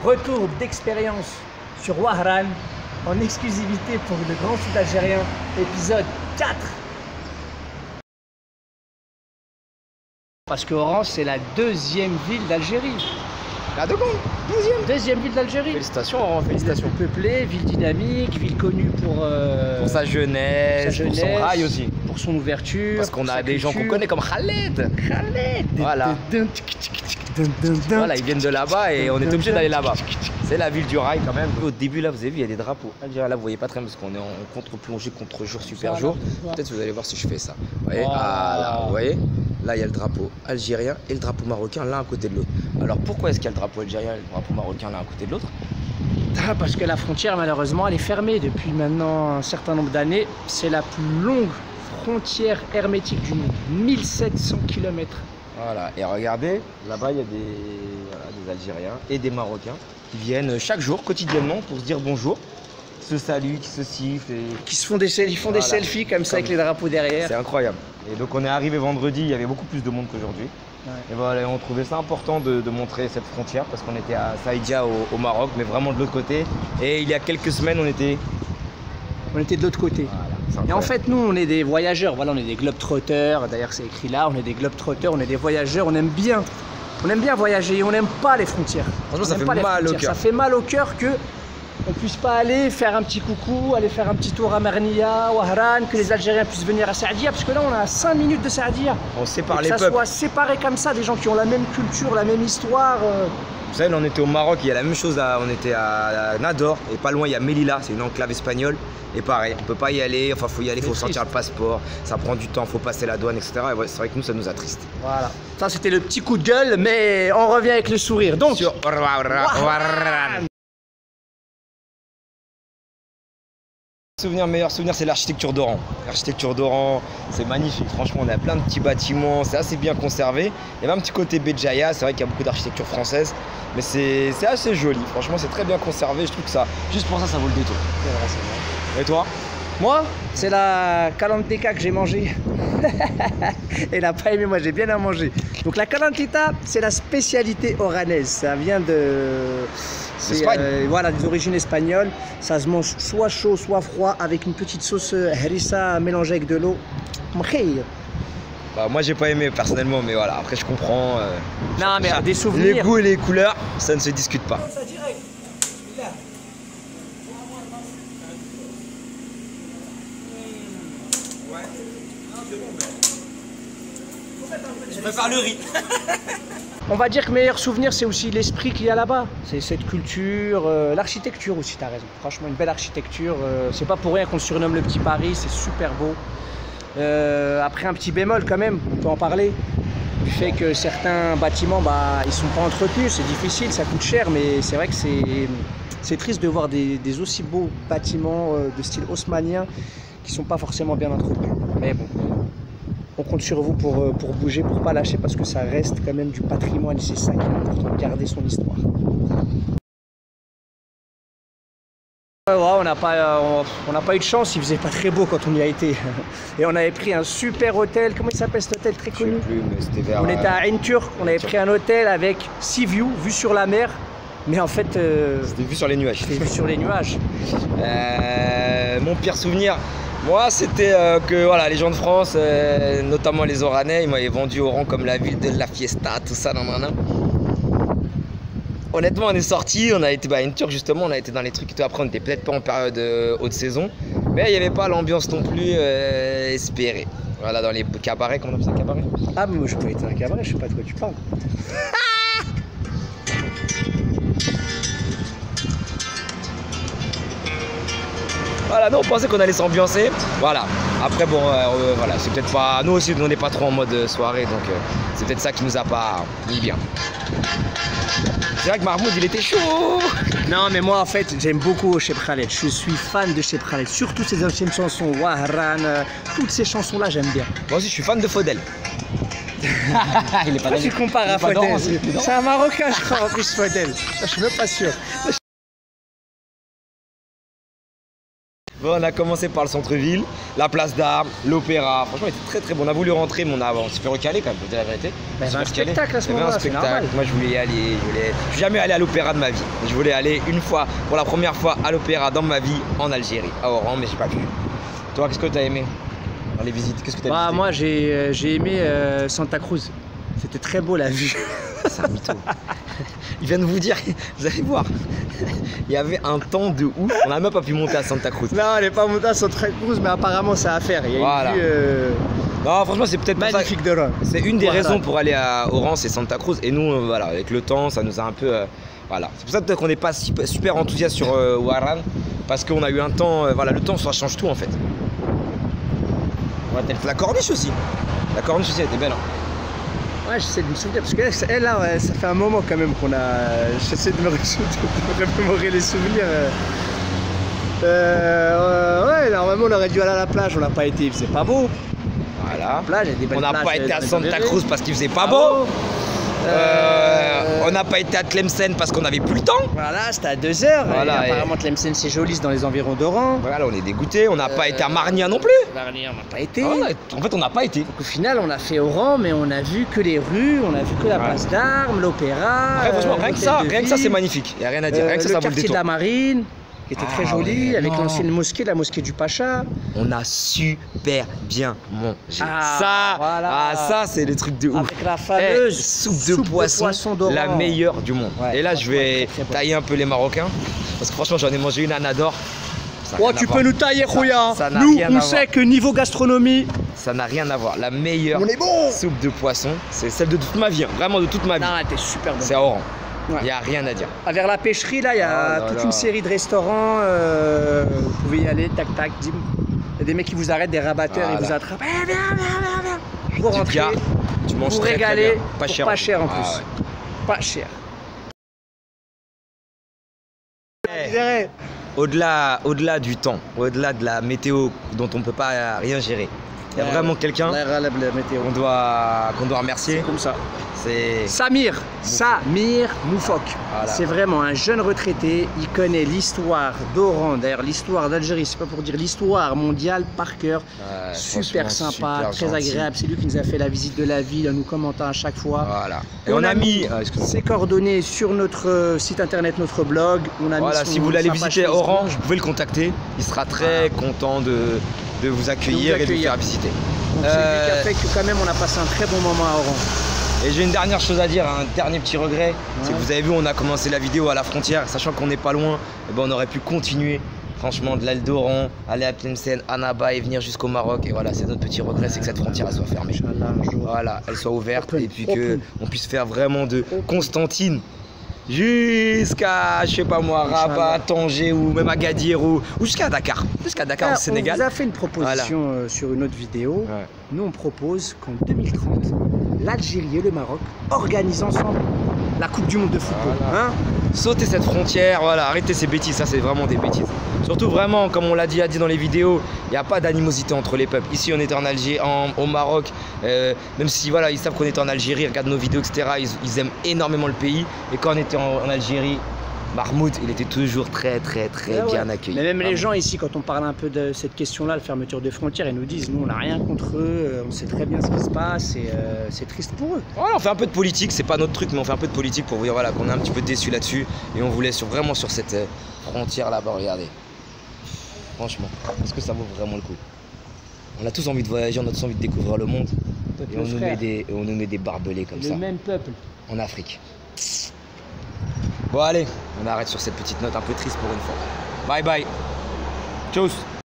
Retour d'expérience sur Wahran en exclusivité pour le Grand Sud algérien, épisode 4. Parce que Oran, c'est la deuxième ville d'Algérie. La deuxième ville d'Algérie. Félicitations Oran, félicitations. Ville peuplée, ville dynamique, ville connue pour sa jeunesse, pour son rail aussi. Pour son ouverture. Parce qu'on a des gens qu'on connaît comme Khaled. Voilà. Voilà, ils viennent de là-bas et on est obligé d'aller là-bas. C'est la ville du rail quand même. Au début là, vous avez vu, il y a des drapeaux algériens. Là, vous voyez pas très bien parce qu'on est en contre-plongée, contre-jour, super jour. Peut-être vous allez voir si je fais ça. Vous voyez, là, vous voyez. Là, il y a le drapeau algérien et le drapeau marocain l'un à côté de l'autre. Alors pourquoi est-ce qu'il y a le drapeau algérien et le drapeau marocain l'un à côté de l'autre? Parce que la frontière, malheureusement, elle est fermée depuis maintenant un certain nombre d'années. C'est la plus longue frontière hermétique du monde, 1700 km. Voilà, et regardez, là-bas, il y a des Algériens et des Marocains qui viennent chaque jour, quotidiennement, pour se dire bonjour, qui se saluent, qui se sifflent. Qui se font des selfies comme ça avec les drapeaux derrière. C'est incroyable. Et donc on est arrivé vendredi, il y avait beaucoup plus de monde qu'aujourd'hui. Ouais. Et voilà, on trouvait ça important de montrer cette frontière parce qu'on était à Saïdia au Maroc, mais vraiment de l'autre côté. Et il y a quelques semaines, on était de l'autre côté. Voilà, et en fait, nous, on est des voyageurs. Voilà, on est des globetrotters. D'ailleurs, c'est écrit là. On est des globetrotters, on est des voyageurs. On aime bien voyager. Et on n'aime pas les frontières. Franchement, ça fait mal au cœur. Ça fait mal au cœur que on puisse pas aller faire un petit coucou, aller faire un petit tour à Marnia, Wahran, que les Algériens puissent venir à Saadia, parce que là, on a 5 minutes de Saadia. On sépare les peuples. Que ça soit séparé comme ça, des gens qui ont la même culture, la même histoire. Vous savez, là, on était au Maroc, il y a la même chose, on était à Nador, et pas loin, il y a Melilla, c'est une enclave espagnole. Et pareil, on peut pas y aller, enfin faut y aller, faut sortir le passeport, ça prend du temps, faut passer la douane, etc. Et ouais, c'est vrai que nous, ça nous attriste. Voilà, ça c'était le petit coup de gueule, mais on revient avec le sourire. Donc, sur meilleur souvenir, c'est l'architecture d'Oran. L'architecture d'Oran, c'est magnifique. Franchement, on a plein de petits bâtiments, c'est assez bien conservé. Il y avait un petit côté Béjaïa, c'est vrai qu'il y a beaucoup d'architecture française, mais c'est assez joli. Franchement, c'est très bien conservé. Je trouve que ça, juste pour ça, ça vaut le détour. Et toi? Moi, c'est la kalanteka que j'ai mangée. Elle n'a pas aimé, moi j'ai bien à manger. Donc la kalantita, c'est la spécialité oranaise. Ça vient de... voilà, des origines espagnoles. Ça se mange soit chaud, soit froid, avec une petite sauce harissa mélangée avec de l'eau. Bah, moi j'ai pas aimé personnellement, mais voilà, après je comprends. Non mais des souvenirs. Les goûts et les couleurs, ça ne se discute pas. Je préfère le riz. On va dire que meilleur souvenir, c'est aussi l'esprit qu'il y a là-bas. C'est cette culture, l'architecture aussi, tu as raison. Franchement, une belle architecture. C'est pas pour rien qu'on le surnomme le petit Paris, c'est super beau. Après, un petit bémol quand même, on peut en parler. Du fait que certains bâtiments, bah, ils sont pas entretenus, c'est difficile, ça coûte cher, mais c'est vrai que c'est triste de voir des aussi beaux bâtiments de style haussmannien qui sont pas forcément bien entretenus. Mais bon. On compte sur vous pour bouger, pour pas lâcher, parce que ça reste quand même du patrimoine. C'est ça qui est important, garder son histoire. Ouais, on n'a pas eu de chance, il faisait pas très beau quand on y a été. Et on avait pris un super hôtel, comment il s'appelle cet hôtel très connu? Je sais plus, mais c'était vers... On était à Ain Turk, on avait pris un hôtel avec 6 views, vue sur la mer. Mais en fait... c'était vu sur les nuages. C'était vu sur les nuages. Mon pire souvenir, moi, c'était que voilà, les gens de France, notamment les Oranais, ils m'avaient vendu Oran comme la ville de la fiesta, tout ça, nanana. Honnêtement, on est sortis, on a été à une Turque justement, on a été dans les trucs et tout. Après, on n'était peut-être pas en période haute saison, mais il n'y avait pas l'ambiance non plus espérée. Voilà, dans les cabarets, comment on appelle ça, cabaret? Ah, mais moi, je peux être dans un cabaret, je sais pas de quoi tu parles. Voilà, nous on pensait qu'on allait s'ambiancer. Voilà. Après bon, voilà, c'est peut-être pas. Nous aussi, on n'est pas trop en mode soirée, donc c'est peut-être ça qui nous a pas mis bien. C'est vrai que Mahmoud, il était chaud. Non, mais moi en fait, j'aime beaucoup Cheb Khaled. Je suis fan de Cheb Khaled. Surtout ses anciennes chansons, Wahran, toutes ces chansons-là, j'aime bien. Moi aussi, je suis fan de Faudel. Il est pas. Tu compares à Faudel. C'est un Marocain, je crois, en plus Faudel. Je suis même pas sûr. Bon, on a commencé par le centre-ville, la place d'Armes, l'opéra. Franchement, c'était très très bon. On a voulu rentrer, mais on s'est fait recaler quand même, je veux dire la vérité. Il y avait un spectacle à ce moment-là, c'est normal. Moi, je voulais y aller. Je suis jamais allé à l'opéra de ma vie. Je voulais aller une fois, pour la première fois, à l'opéra dans ma vie en Algérie, à Oran, mais j'ai pas pu. Toi, qu'est-ce que tu as aimé dans les visites? Qu'est-ce que tu as visité? Moi, j'ai aimé Santa Cruz. C'était très beau la vue. C'est un mytho. Il vient de vous dire, vous allez voir, il y avait un temps de ouf. On n'a même pas pu monter à Santa Cruz. Non, on n'est pas monté à Santa Cruz, mais apparemment, c'est à faire. Il y a une vue non, franchement, c'est peut-être magnifique de loin. C'est une des raisons pour aller à Oran, c'est Santa Cruz. Et nous, voilà, avec le temps, ça nous a un peu. Voilà. C'est pour ça peut-être qu'on n'est pas super enthousiaste sur Ouaran, parce qu'on a eu un temps. Voilà, le temps, ça change tout en fait. La corniche aussi. La corniche aussi, elle était belle. Hein. Ouais, j'essaie de me souvenir, parce que elle, là, ouais, ça fait un moment quand même qu'on a. J'essaie de me remémorer les souvenirs. Ouais, normalement, on aurait dû aller à la plage, on n'a pas été, il faisait pas beau. Voilà. La plage, il y a des belles on n'a plages, pas été à Santa Cruz parce qu'il faisait pas beau. On n'a pas été à Tlemcen parce qu'on n'avait plus le temps. Voilà, c'était à 2 h. Voilà, apparemment, Tlemcen, c'est joli, c'est dans les environs d'Oran. Voilà, on est dégoûté. On n'a pas été à Marnia non plus. Marnia, on n'a pas été. En fait, on n'a pas été. Donc, au final, on a fait Oran, mais on a vu que les rues, on a vu que la place d'Armes, l'opéra. Franchement, rien que ça, c'est magnifique. Il n'y a rien à dire. Rien que ça vaut le détour. Le quartier de la Marine, qui était très joli, avec l'ancienne mosquée, la mosquée du Pacha. On a super bien mangé. Ça, ça c'est le truc de ouf. Avec la fameuse soupe de poisson d'Oran. la meilleure du monde. Ouais, et là, je vais tailler un peu les Marocains, parce que franchement, j'en ai mangé une Anador. Oh, tu peux nous tailler, Khoya. Nous, on sait que niveau gastronomie, ça n'a rien à voir. La meilleure soupe de poisson, c'est celle de toute ma vie, vraiment de toute ma vie. Non, elle était super bonne. C'est à Oran. Il n'y a rien à dire. Vers la pêcherie, là, il y a toute une série de restaurants. Vous pouvez y aller, tac, tac, dim. Il y a des mecs qui vous arrêtent, des rabatteurs, ils vous attrapent. Viens. Vous rentrez, tu manges vous très, régalez, très bien. Pas cher en plus. Pas cher. Au-delà du temps, au-delà de la météo dont on ne peut pas rien gérer, il y a vraiment quelqu'un qu'on doit remercier. C'est comme ça. C'est Samir Moufok. Voilà. C'est vraiment un jeune retraité. Il connaît l'histoire d'Oran, d'ailleurs l'histoire d'Algérie, c'est pas pour dire l'histoire mondiale par cœur. Super sympa, très agréable. C'est lui qui nous a fait la visite de la ville, en nous commentant à chaque fois. Voilà. Et on a mis ses coordonnées sur notre site internet, notre blog. On a mis si vous voulez aller visiter Oran, vous pouvez le contacter. Il sera très content de vous accueillir et de vous faire visiter. C'est lui qui a fait que quand même on a passé un très bon moment à Oran. Et j'ai une dernière chose à dire, un dernier petit regret, c'est que vous avez vu, on a commencé la vidéo à la frontière, sachant qu'on n'est pas loin, et ben on aurait pu continuer, franchement, de l'Al d'Oran, aller à Tlemcen, à Naba et venir jusqu'au Maroc. Et voilà, c'est notre petit regret, c'est que cette frontière elle soit fermée. Voilà, elle soit ouverte et puis qu'on puisse faire vraiment de Constantine jusqu'à, je sais pas moi, Rabat, Tanger ou même Agadir ou jusqu'à Dakar. Jusqu'à Dakar au Sénégal. On vous a fait une proposition sur une autre vidéo. Nous on propose qu'en 2030, l'Algérie et le Maroc organisent ensemble la Coupe du Monde de football. Sautez cette frontière, voilà, arrêtez ces bêtises, ça c'est vraiment des bêtises. Surtout vraiment, comme on l'a dit dans les vidéos, il n'y a pas d'animosité entre les peuples. Ici on était en Algérie, au Maroc, même si voilà, ils savent qu'on était en Algérie, ils regardent nos vidéos, etc. Ils aiment énormément le pays. Et quand on était en Algérie, Mahmoud, il était toujours très bien accueilli. Mais même les gens ici, quand on parle un peu de cette question-là, la fermeture des frontières, ils nous disent, nous on n'a rien contre eux, on sait très bien ce qui se passe et c'est triste pour eux. Voilà, on fait un peu de politique, c'est pas notre truc, mais on fait un peu de politique pour vous dire voilà, qu'on est un petit peu déçus là-dessus. Et on voulait vraiment sur cette frontière là-bas, regardez. Franchement, est-ce que ça vaut vraiment le coup? On a tous envie de voyager, on a tous envie de découvrir le monde. Et on nous met des barbelés comme ça. Le même peuple. En Afrique. Bon allez, on arrête sur cette petite note un peu triste pour une fois. Bye bye. Tchuss.